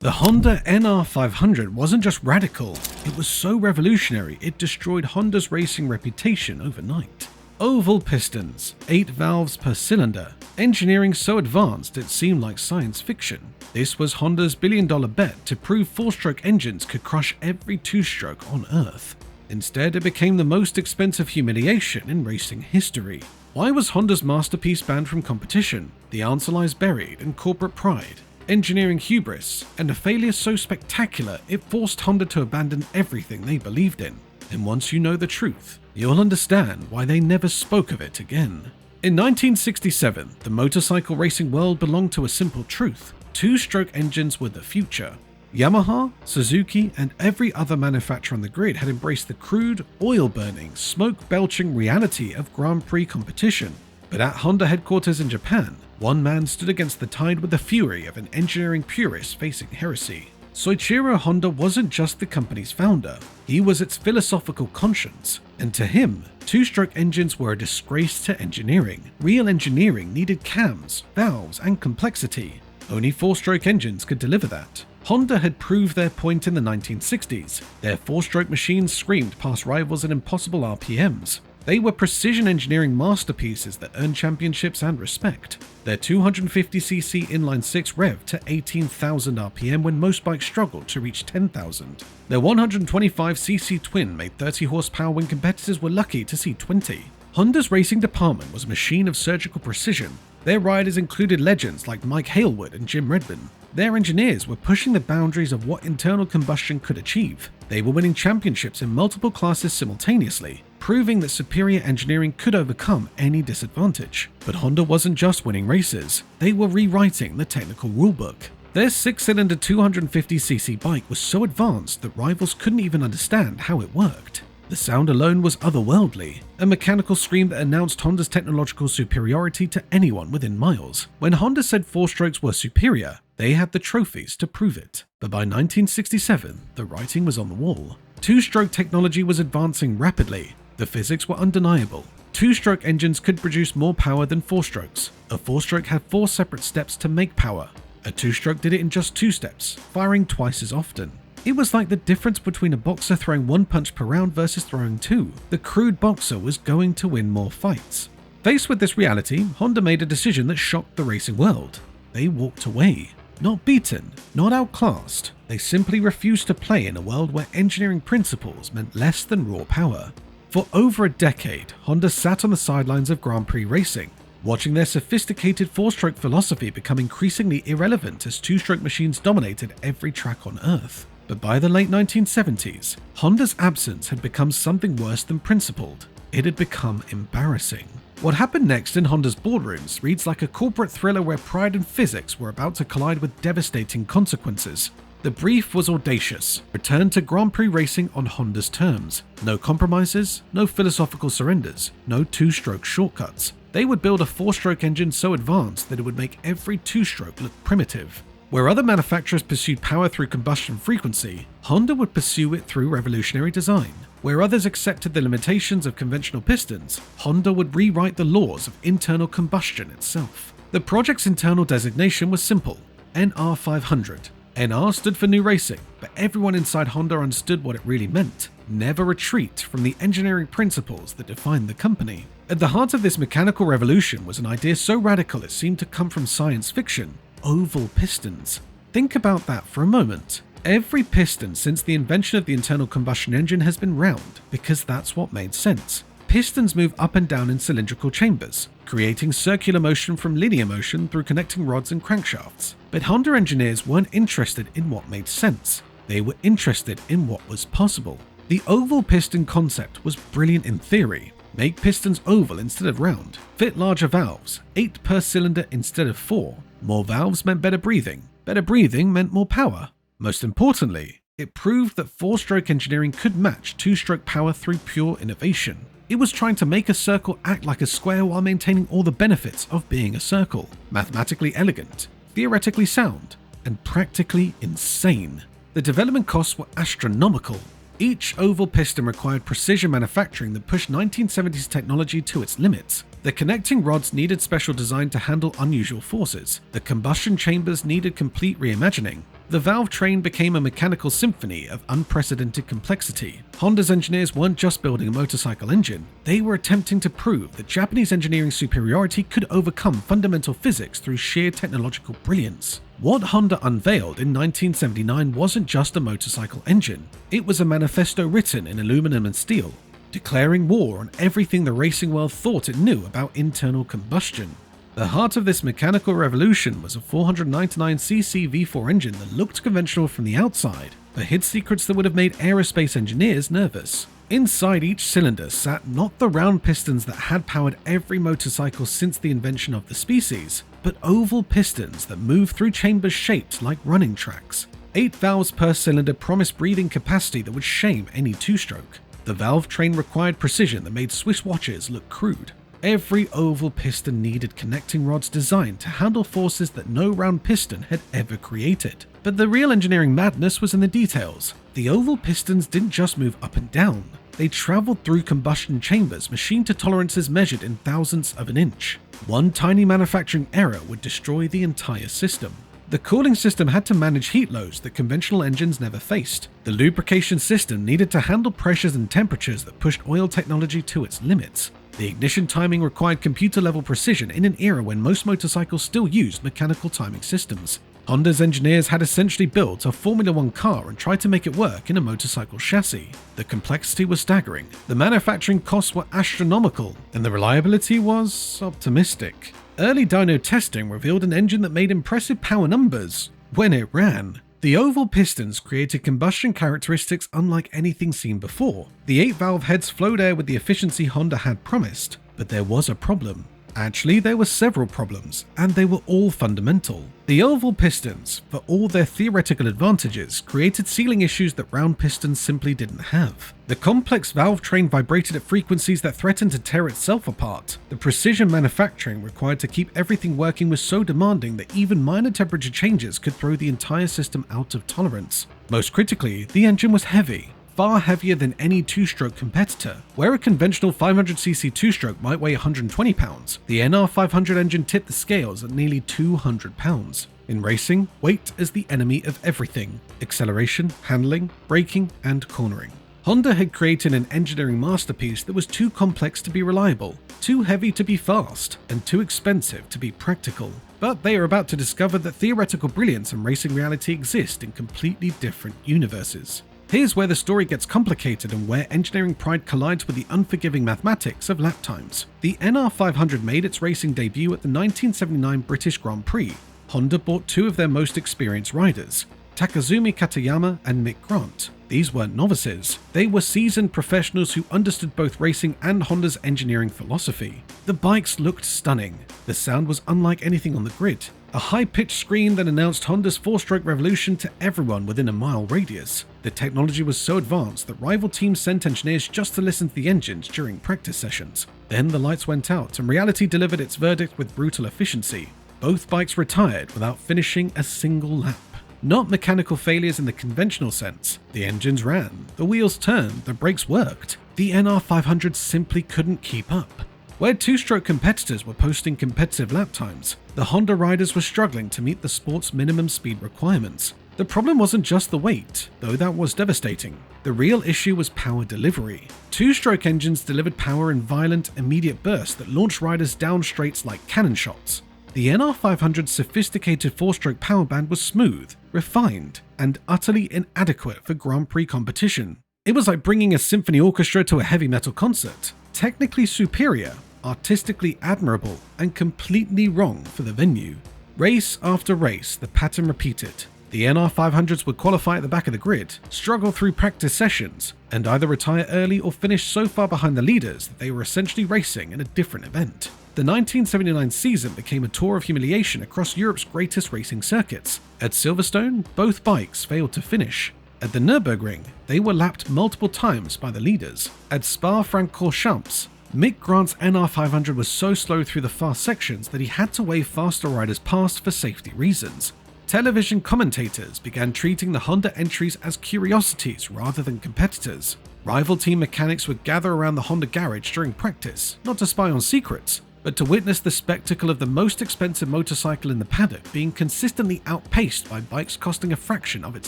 The Honda NR500 wasn't just radical, it was so revolutionary it destroyed Honda's racing reputation overnight. Oval pistons, 8 valves per cylinder, engineering so advanced it seemed like science fiction. This was Honda's billion-dollar bet to prove 4-stroke engines could crush every 2-stroke on Earth. Instead, it became the most expensive humiliation in racing history. Why was Honda's masterpiece banned from competition? The answer lies buried in corporate pride, engineering hubris, and a failure so spectacular it forced Honda to abandon everything they believed in. And once you know the truth, you'll understand why they never spoke of it again. In 1967, the motorcycle racing world belonged to a simple truth: 2-stroke engines were the future. Yamaha, Suzuki, and every other manufacturer on the grid had embraced the crude, oil-burning, smoke-belching reality of Grand Prix competition. But at Honda headquarters in Japan, one man stood against the tide with the fury of an engineering purist facing heresy. Soichiro Honda wasn't just the company's founder, he was its philosophical conscience. And to him, 2-stroke engines were a disgrace to engineering. Real engineering needed cams, valves, and complexity. Only 4-stroke engines could deliver that. Honda had proved their point in the 1960s. Their 4-stroke machines screamed past rivals at impossible RPMs. They were precision engineering masterpieces that earned championships and respect. Their 250cc inline-6 revved to 18,000 RPM when most bikes struggled to reach 10,000. Their 125cc twin made 30 horsepower when competitors were lucky to see 20. Honda's racing department was a machine of surgical precision. Their riders included legends like Mike Hailwood and Jim Redman. Their engineers were pushing the boundaries of what internal combustion could achieve. They were winning championships in multiple classes simultaneously, proving that superior engineering could overcome any disadvantage. But Honda wasn't just winning races, they were rewriting the technical rulebook. Their 6-cylinder 250cc bike was so advanced that rivals couldn't even understand how it worked. The sound alone was otherworldly, a mechanical scream that announced Honda's technological superiority to anyone within miles. When Honda said 4-strokes were superior, they had the trophies to prove it. But by 1967, the writing was on the wall. 2-stroke technology was advancing rapidly. The physics were undeniable. 2-stroke engines could produce more power than 4-strokes. A 4-stroke had 4 separate steps to make power. A 2-stroke did it in just 2 steps, firing twice as often. It was like the difference between a boxer throwing 1 punch per round versus throwing 2. The crude boxer was going to win more fights. Faced with this reality, Honda made a decision that shocked the racing world. They walked away. Not beaten, not outclassed. They simply refused to play in a world where engineering principles meant less than raw power. For over a decade, Honda sat on the sidelines of Grand Prix racing, watching their sophisticated 4-stroke philosophy become increasingly irrelevant as 2-stroke machines dominated every track on Earth. But by the late 1970s, Honda's absence had become something worse than principled. It had become embarrassing. What happened next in Honda's boardrooms reads like a corporate thriller where pride and physics were about to collide with devastating consequences. The brief was audacious: return to Grand Prix racing on Honda's terms. No compromises, no philosophical surrenders, no 2-stroke shortcuts. They would build a 4-stroke engine so advanced that it would make every 2-stroke look primitive. Where other manufacturers pursued power through combustion frequency, Honda would pursue it through revolutionary design. Where others accepted the limitations of conventional pistons, Honda would rewrite the laws of internal combustion itself. The project's internal designation was simple: NR500. NR stood for new racing, but everyone inside Honda understood what it really meant: never retreat from the engineering principles that defined the company. At the heart of this mechanical revolution was an idea so radical it seemed to come from science fiction: oval pistons. Think about that for a moment. Every piston since the invention of the internal combustion engine has been round, because that's what made sense. Pistons move up and down in cylindrical chambers, creating circular motion from linear motion through connecting rods and crankshafts. But Honda engineers weren't interested in what made sense. They were interested in what was possible. The oval piston concept was brilliant in theory. Make pistons oval instead of round. Fit larger valves, 8 per cylinder instead of 4. More valves meant better breathing. Better breathing meant more power. Most importantly, it proved that 4-stroke engineering could match 2-stroke power through pure innovation. It was trying to make a circle act like a square while maintaining all the benefits of being a circle. Mathematically elegant, theoretically sound, and practically insane. The development costs were astronomical. Each oval piston required precision manufacturing that pushed 1970s technology to its limits. The connecting rods needed special design to handle unusual forces. The combustion chambers needed complete reimagining. The valve train became a mechanical symphony of unprecedented complexity. Honda's engineers weren't just building a motorcycle engine, they were attempting to prove that Japanese engineering superiority could overcome fundamental physics through sheer technological brilliance. What Honda unveiled in 1979 wasn't just a motorcycle engine, it was a manifesto written in aluminum and steel, declaring war on everything the racing world thought it knew about internal combustion. The heart of this mechanical revolution was a 499cc V4 engine that looked conventional from the outside, but hid secrets that would have made aerospace engineers nervous. Inside each cylinder sat not the round pistons that had powered every motorcycle since the invention of the species, but oval pistons that moved through chambers shaped like running tracks. 8 valves per cylinder promised breathing capacity that would shame any two-stroke. The valve train required precision that made Swiss watches look crude. Every oval piston needed connecting rods designed to handle forces that no round piston had ever created. But the real engineering madness was in the details. The oval pistons didn't just move up and down. They traveled through combustion chambers machined to tolerances measured in thousandths of an inch. One tiny manufacturing error would destroy the entire system. The cooling system had to manage heat loads that conventional engines never faced. The lubrication system needed to handle pressures and temperatures that pushed oil technology to its limits. The ignition timing required computer-level precision in an era when most motorcycles still used mechanical timing systems. Honda's engineers had essentially built a Formula One car and tried to make it work in a motorcycle chassis. The complexity was staggering, the manufacturing costs were astronomical, and the reliability was optimistic. Early dyno testing revealed an engine that made impressive power numbers when it ran. The oval pistons created combustion characteristics unlike anything seen before. The 8-valve heads flowed air with the efficiency Honda had promised, but there was a problem. Actually, there were several problems, and they were all fundamental. The oval pistons, for all their theoretical advantages, created sealing issues that round pistons simply didn't have. The complex valve train vibrated at frequencies that threatened to tear itself apart. The precision manufacturing required to keep everything working was so demanding that even minor temperature changes could throw the entire system out of tolerance. Most critically, the engine was heavy. Far heavier than any two-stroke competitor. Where a conventional 500cc two-stroke might weigh 120 pounds, the NR500 engine tipped the scales at nearly 200 pounds. In racing, weight is the enemy of everything: acceleration, handling, braking, and cornering. Honda had created an engineering masterpiece that was too complex to be reliable, too heavy to be fast, and too expensive to be practical. But they are about to discover that theoretical brilliance and racing reality exist in completely different universes. Here's where the story gets complicated and where engineering pride collides with the unforgiving mathematics of lap times. The NR500 made its racing debut at the 1979 British Grand Prix. Honda bought 2 of their most experienced riders, Takazumi Katayama and Mick Grant. These weren't novices, they were seasoned professionals who understood both racing and Honda's engineering philosophy. The bikes looked stunning, the sound was unlike anything on the grid. A high-pitched scream that announced Honda's 4-stroke revolution to everyone within a mile radius. The technology was so advanced that rival teams sent engineers just to listen to the engines during practice sessions. Then the lights went out and reality delivered its verdict with brutal efficiency. Both bikes retired without finishing a single lap. Not mechanical failures in the conventional sense. The engines ran, the wheels turned, the brakes worked. The NR500 simply couldn't keep up. Where two-stroke competitors were posting competitive lap times, the Honda riders were struggling to meet the sport's minimum speed requirements. The problem wasn't just the weight, though that was devastating. The real issue was power delivery. Two-stroke engines delivered power in violent, immediate bursts that launched riders down straights like cannon shots. The NR500's sophisticated 4-stroke power band was smooth, refined, and utterly inadequate for Grand Prix competition. It was like bringing a symphony orchestra to a heavy metal concert. Technically superior, artistically admirable, and completely wrong for the venue. Race after race, the pattern repeated. The NR500s would qualify at the back of the grid, struggle through practice sessions, and either retire early or finish so far behind the leaders that they were essentially racing in a different event. The 1979 season became a tour of humiliation across Europe's greatest racing circuits. At Silverstone, both bikes failed to finish. At the Nürburgring, they were lapped multiple times by the leaders. At Spa-Francorchamps, Mick Grant's NR500 was so slow through the fast sections that he had to wave faster riders past for safety reasons. Television commentators began treating the Honda entries as curiosities rather than competitors. Rival team mechanics would gather around the Honda garage during practice, not to spy on secrets, but but to witness the spectacle of the most expensive motorcycle in the paddock being consistently outpaced by bikes costing a fraction of its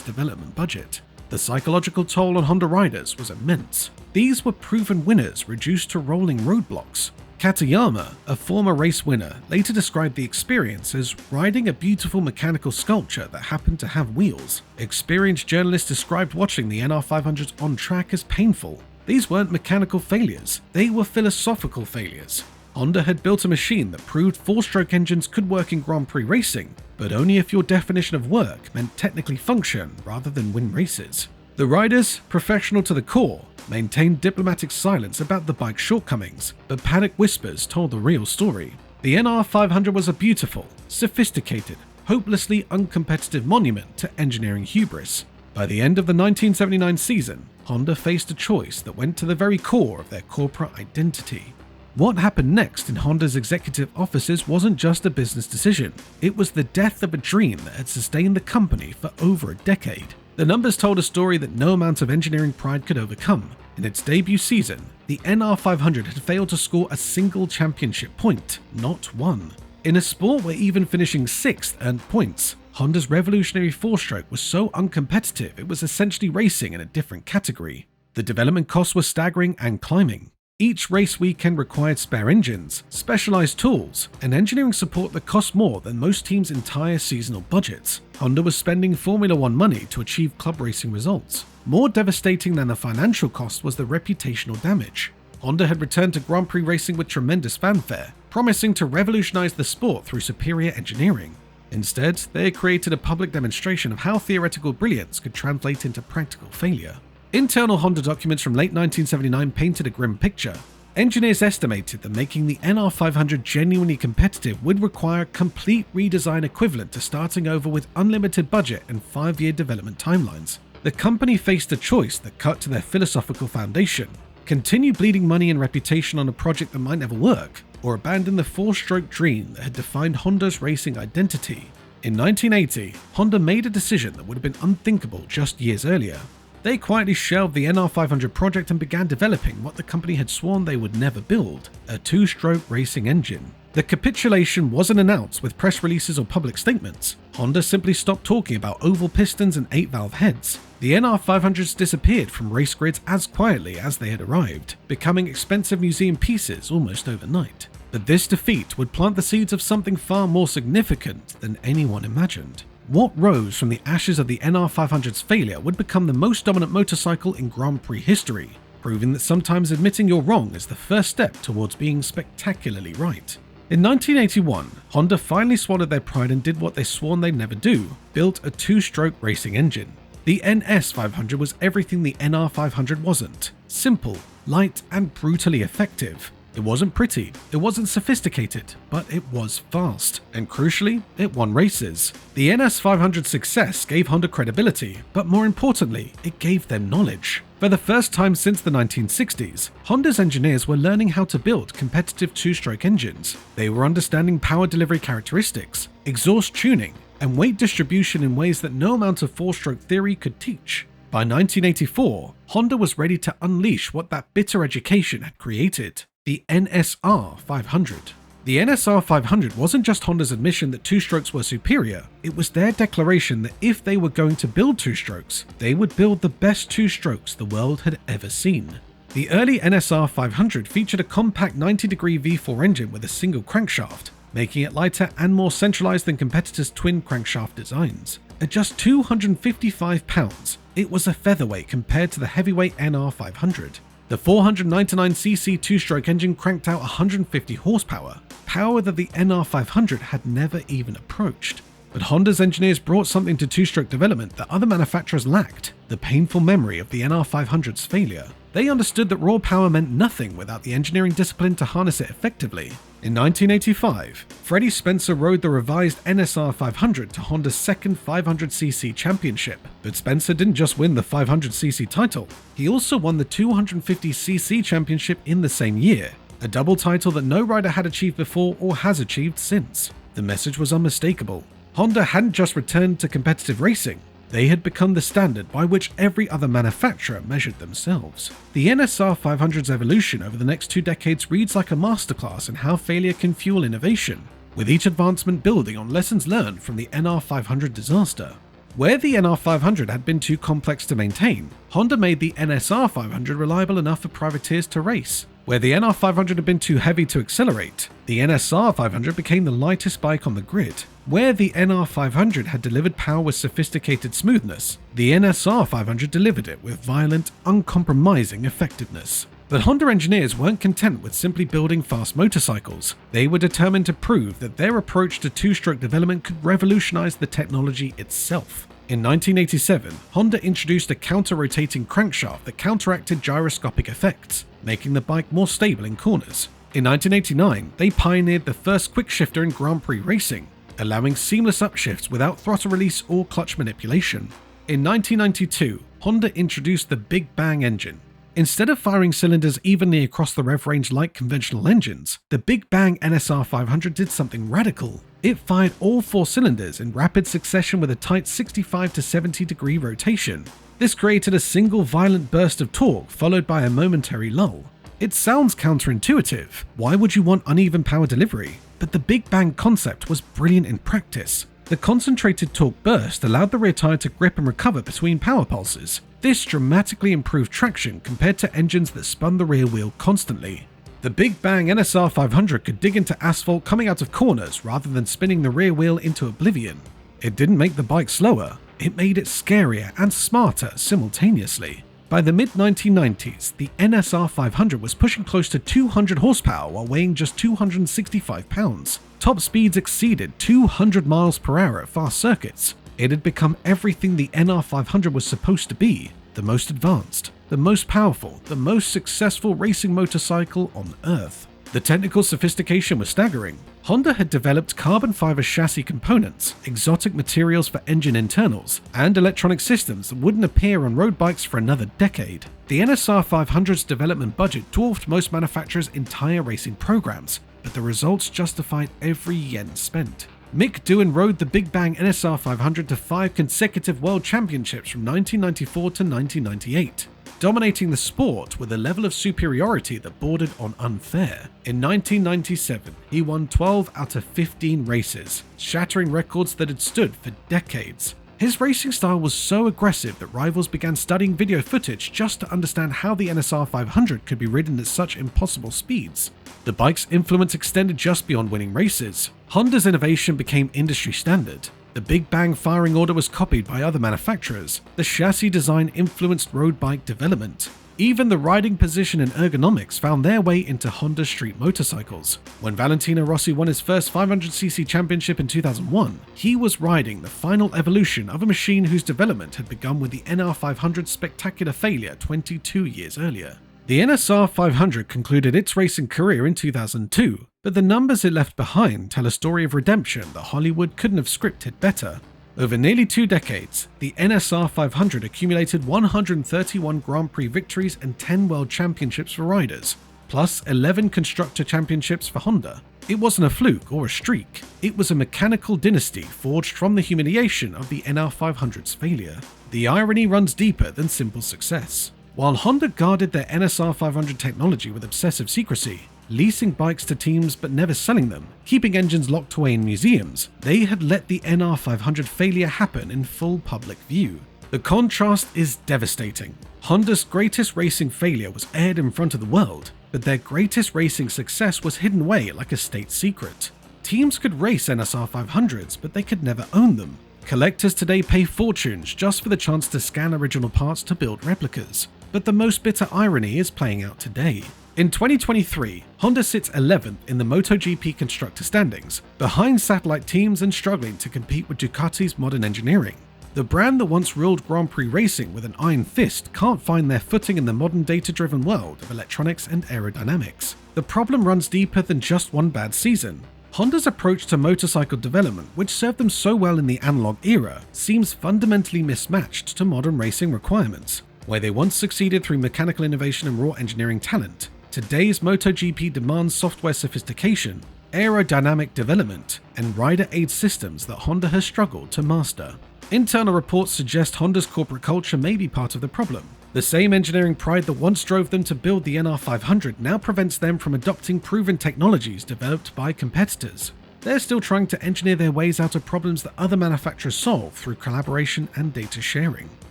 development budget. The psychological toll on Honda riders was immense. These were proven winners reduced to rolling roadblocks. Katayama, a former race winner, later described the experience as riding a beautiful mechanical sculpture that happened to have wheels. Experienced journalists described watching the NR500s on track as painful. These weren't mechanical failures, they were philosophical failures. Honda had built a machine that proved four-stroke engines could work in Grand Prix racing, but only if your definition of work meant technically function rather than win races. The riders, professional to the core, maintained diplomatic silence about the bike's shortcomings, but paddock whispers told the real story. The NR500 was a beautiful, sophisticated, hopelessly uncompetitive monument to engineering hubris. By the end of the 1979 season, Honda faced a choice that went to the very core of their corporate identity. What happened next in Honda's executive offices wasn't just a business decision, it was the death of a dream that had sustained the company for over a decade. The numbers told a story that no amount of engineering pride could overcome. In its debut season, the NR500 had failed to score a single championship point, not one. In a sport where even finishing 6th earned points, Honda's revolutionary four-stroke was so uncompetitive it was essentially racing in a different category. The development costs were staggering and climbing. Each race weekend required spare engines, specialized tools, and engineering support that cost more than most teams' entire seasonal budgets. Honda was spending Formula One money to achieve club racing results. More devastating than the financial cost was the reputational damage. Honda had returned to Grand Prix racing with tremendous fanfare, promising to revolutionize the sport through superior engineering. Instead, they had created a public demonstration of how theoretical brilliance could translate into practical failure. Internal Honda documents from late 1979 painted a grim picture. Engineers estimated that making the NR500 genuinely competitive would require complete redesign equivalent to starting over with unlimited budget and 5-year development timelines. The company faced a choice that cut to their philosophical foundation: continue bleeding money and reputation on a project that might never work, or abandon the four-stroke dream that had defined Honda's racing identity. In 1980, Honda made a decision that would have been unthinkable just years earlier. They quietly shelved the NR500 project and began developing what the company had sworn they would never build: a two-stroke racing engine. The capitulation wasn't announced with press releases or public statements. Honda simply stopped talking about oval pistons and 8-valve heads. The NR500s disappeared from race grids as quietly as they had arrived, becoming expensive museum pieces almost overnight. But this defeat would plant the seeds of something far more significant than anyone imagined. What rose from the ashes of the NR500's failure would become the most dominant motorcycle in Grand Prix history, proving that sometimes admitting you're wrong is the first step towards being spectacularly right. In 1981, Honda finally swallowed their pride and did what they sworn they'd never do: built a two-stroke racing engine. The NS500 was everything the NR500 wasn't: simple, light, and brutally effective. It wasn't pretty, it wasn't sophisticated, but it was fast, and crucially, it won races. The NS500's success gave Honda credibility, but more importantly, it gave them knowledge. For the first time since the 1960s, Honda's engineers were learning how to build competitive two-stroke engines. They were understanding power delivery characteristics, exhaust tuning, and weight distribution in ways that no amount of four-stroke theory could teach. By 1984, Honda was ready to unleash what that bitter education had created: the NSR 500. The NSR 500 wasn't just Honda's admission that two-strokes were superior, it was their declaration that if they were going to build two-strokes, they would build the best two-strokes the world had ever seen. The early NSR 500 featured a compact 90-degree V4 engine with a single crankshaft, making it lighter and more centralized than competitors' twin crankshaft designs. At just 255 pounds, it was a featherweight compared to the heavyweight NR 500. The 499cc two-stroke engine cranked out 150 horsepower, power that the NR 500 had never even approached. But Honda's engineers brought something to two-stroke development that other manufacturers lacked: the painful memory of the NR 500's failure. They understood that raw power meant nothing without the engineering discipline to harness it effectively. In 1985, Freddie Spencer rode the revised NSR 500 to Honda's second 500cc championship. But Spencer didn't just win the 500cc title, he also won the 250cc championship in the same year, a double title that no rider had achieved before or has achieved since. The message was unmistakable. Honda hadn't just returned to competitive racing, They had become the standard by which every other manufacturer measured themselves. The NSR500's evolution over the next 2 decades reads like a masterclass in how failure can fuel innovation, with each advancement building on lessons learned from the NR500 disaster. Where the NR500 had been too complex to maintain, Honda made the NSR500 reliable enough for privateers to race. Where the NR500 had been too heavy to accelerate, the NSR500 became the lightest bike on the grid. Where the NR500 had delivered power with sophisticated smoothness, the NSR500 delivered it with violent, uncompromising effectiveness. But Honda engineers weren't content with simply building fast motorcycles. They were determined to prove that their approach to two-stroke development could revolutionize the technology itself. In 1987, Honda introduced a counter-rotating crankshaft that counteracted gyroscopic effects, making the bike more stable in corners. In 1989, they pioneered the first quick shifter in Grand Prix racing, allowing seamless upshifts without throttle release or clutch manipulation. In 1992, Honda introduced the Big Bang engine. Instead of firing cylinders evenly across the rev range like conventional engines, the Big Bang NSR500 did something radical. It fired all 4 cylinders in rapid succession with a tight 65 to 70 degree rotation. This created a single violent burst of torque followed by a momentary lull. It sounds counterintuitive. Why would you want uneven power delivery? But the Big Bang concept was brilliant in practice. The concentrated torque burst allowed the rear tire to grip and recover between power pulses. This dramatically improved traction compared to engines that spun the rear wheel constantly. The Big Bang NSR500 could dig into asphalt coming out of corners rather than spinning the rear wheel into oblivion. It didn't make the bike slower, it made it scarier and smarter simultaneously. By the mid-1990s, the NSR500 was pushing close to 200 horsepower while weighing just 265 pounds. Top speeds exceeded 200 miles per hour at fast circuits. It had become everything the NR500 was supposed to be: the most advanced, the most powerful, the most successful racing motorcycle on Earth. The technical sophistication was staggering. Honda had developed carbon fiber chassis components, exotic materials for engine internals, and electronic systems that wouldn't appear on road bikes for another decade. The NSR500's development budget dwarfed most manufacturers' entire racing programs, but the results justified every yen spent. Mick Doohan rode the Big Bang NSR500 to 5 consecutive world championships from 1994 to 1998, dominating the sport with a level of superiority that bordered on unfair. In 1997, he won 12 out of 15 races, shattering records that had stood for decades. His racing style was so aggressive that rivals began studying video footage just to understand how the NSR500 could be ridden at such impossible speeds. The bike's influence extended just beyond winning races. Honda's innovation became industry standard. The Big Bang firing order was copied by other manufacturers. The chassis design influenced road bike development. Even the riding position and ergonomics found their way into Honda street motorcycles. When Valentino Rossi won his first 500cc championship in 2001, he was riding the final evolution of a machine whose development had begun with the NR500's spectacular failure 22 years earlier. The NSR500 concluded its racing career in 2002, but the numbers it left behind tell a story of redemption that Hollywood couldn't have scripted better. Over nearly 2 decades, the NSR500 accumulated 131 Grand Prix victories and 10 World Championships for riders, plus 11 Constructor Championships for Honda. It wasn't a fluke or a streak, it was a mechanical dynasty forged from the humiliation of the NR500's failure. The irony runs deeper than simple success. While Honda guarded their NSR500 technology with obsessive secrecy, leasing bikes to teams but never selling them, keeping engines locked away in museums, they had let the NR500 failure happen in full public view. The contrast is devastating. Honda's greatest racing failure was aired in front of the world, but their greatest racing success was hidden away like a state secret. Teams could race NSR500s, but they could never own them. Collectors today pay fortunes just for the chance to scan original parts to build replicas. But the most bitter irony is playing out today. In 2023, Honda sits 11th in the MotoGP constructor standings, behind satellite teams and struggling to compete with Ducati's modern engineering. The brand that once ruled Grand Prix racing with an iron fist can't find their footing in the modern data-driven world of electronics and aerodynamics. The problem runs deeper than just one bad season. Honda's approach to motorcycle development, which served them so well in the analog era, seems fundamentally mismatched to modern racing requirements. Where they once succeeded through mechanical innovation and raw engineering talent, today's MotoGP demands software sophistication, aerodynamic development, and rider aid systems that Honda has struggled to master. Internal reports suggest Honda's corporate culture may be part of the problem. The same engineering pride that once drove them to build the NR500 now prevents them from adopting proven technologies developed by competitors. They're still trying to engineer their ways out of problems that other manufacturers solve through collaboration and data sharing.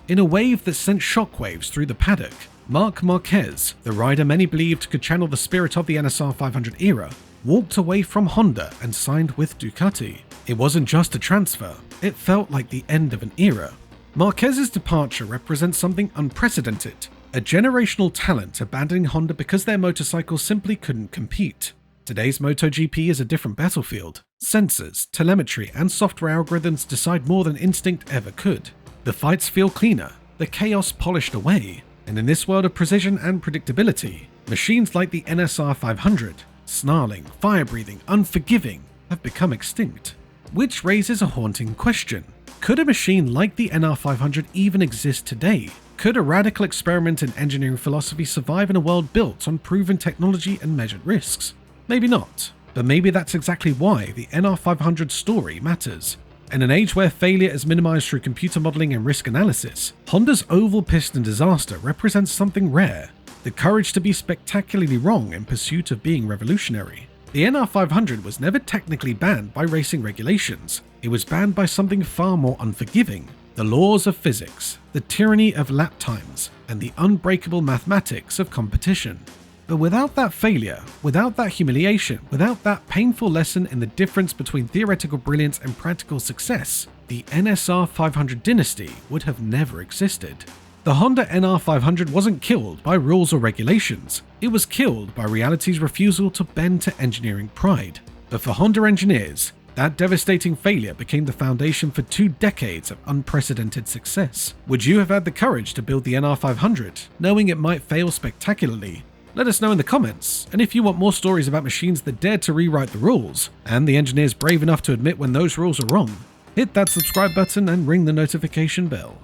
In a wave that sent shockwaves through the paddock, Marc Marquez, the rider many believed could channel the spirit of the NSR 500 era, walked away from Honda and signed with Ducati. It wasn't just a transfer, it felt like the end of an era. Marquez's departure represents something unprecedented, a generational talent abandoning Honda because their motorcycles simply couldn't compete. Today's MotoGP is a different battlefield. Sensors, telemetry, and software algorithms decide more than instinct ever could. The fights feel cleaner, the chaos polished away, and in this world of precision and predictability, machines like the NSR 500, snarling, fire-breathing, unforgiving, have become extinct. Which raises a haunting question. Could a machine like the NR500 even exist today? Could a radical experiment in engineering philosophy survive in a world built on proven technology and measured risks? Maybe not, but maybe that's exactly why the NR500 story matters. In an age where failure is minimized through computer modeling and risk analysis, Honda's oval piston disaster represents something rare: the courage to be spectacularly wrong in pursuit of being revolutionary. The NR500 was never technically banned by racing regulations. It was banned by something far more unforgiving: the laws of physics, the tyranny of lap times, and the unbreakable mathematics of competition. But without that failure, without that humiliation, without that painful lesson in the difference between theoretical brilliance and practical success, the NSR 500 dynasty would have never existed. The Honda NR500 wasn't killed by rules or regulations, it was killed by reality's refusal to bend to engineering pride. But for Honda engineers, that devastating failure became the foundation for 2 decades of unprecedented success. Would you have had the courage to build the NR500, knowing it might fail spectacularly? Let us know in the comments, and if you want more stories about machines that dared to rewrite the rules, and the engineers brave enough to admit when those rules are wrong, hit that subscribe button and ring the notification bell.